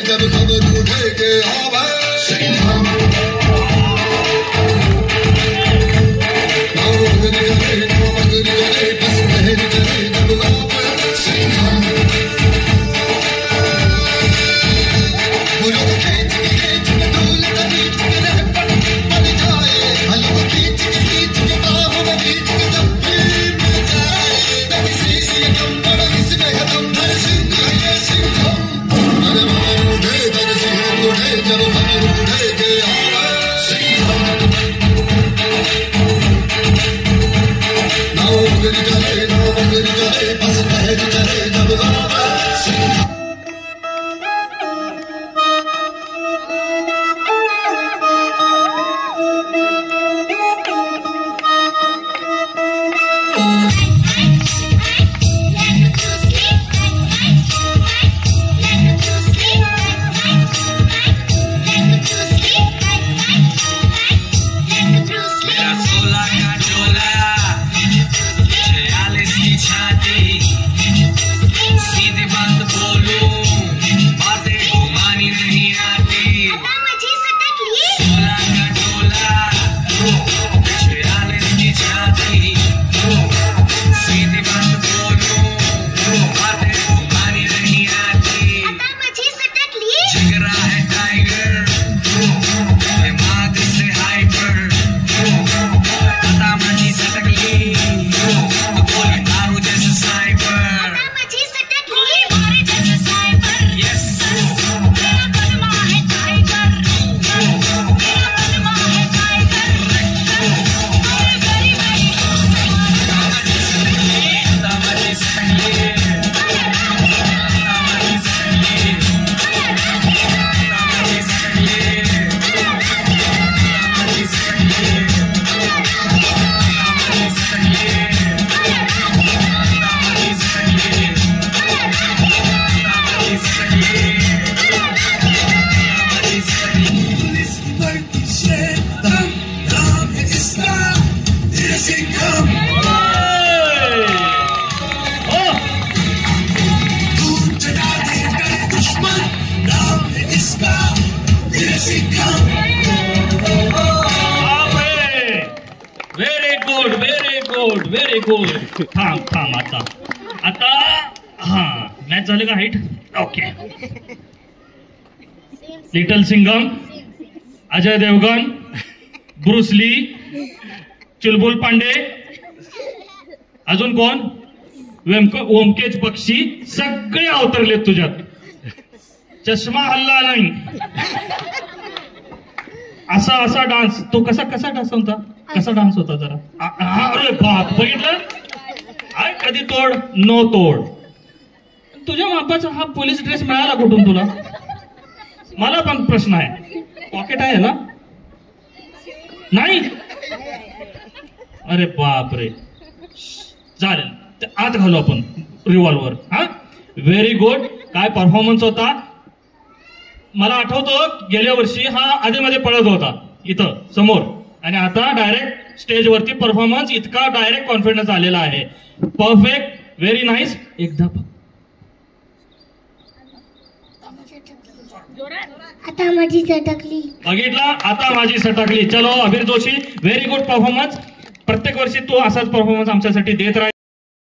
जब खबर उठे के व्हेरी गुड. थांब आता हा मॅच झाले का height? Okay. Little Singham, Ajay Devgn, Bruce Lee, Chulbul Pandey, अजून कोण? ओमकेश बक्षी, सगळे अवतरले तुझ्यात. चष्मा हल्ला नाही. असा डान्स तो कसा डान्स होता? कसा डान्स होता जरा? अरे बाप, बघितलं? कधी तोड नो तोड. तुझ्या मापाचा हा पोलीस ड्रेस मिळाला कुठून तुला? मला पण प्रश्न आहे. पॉकेट आहे ना? नाही. अरे बाप रे. चालेल, आत घालू आपण रिव्हॉल्वर. हा, व्हेरी गुड. काय परफॉर्मन्स होता? मला आठवतं गेल्या वर्षी हा आधीमध्ये पळत होता इथं समोर, आणि आता डायरेक्ट स्टेजवरती परफॉर्मन्स इतका डायरेक्ट कॉन्फिडन्स आलेला आहे. Perfect, very nice. एकदा आता माझी सटकली. बघितला? आता माझी सटकली. चलो Abhira Joshi, very good performance. प्रत्येक वर्षी तू असाच परफॉर्मन्स आमच्यासाठी देत राहा.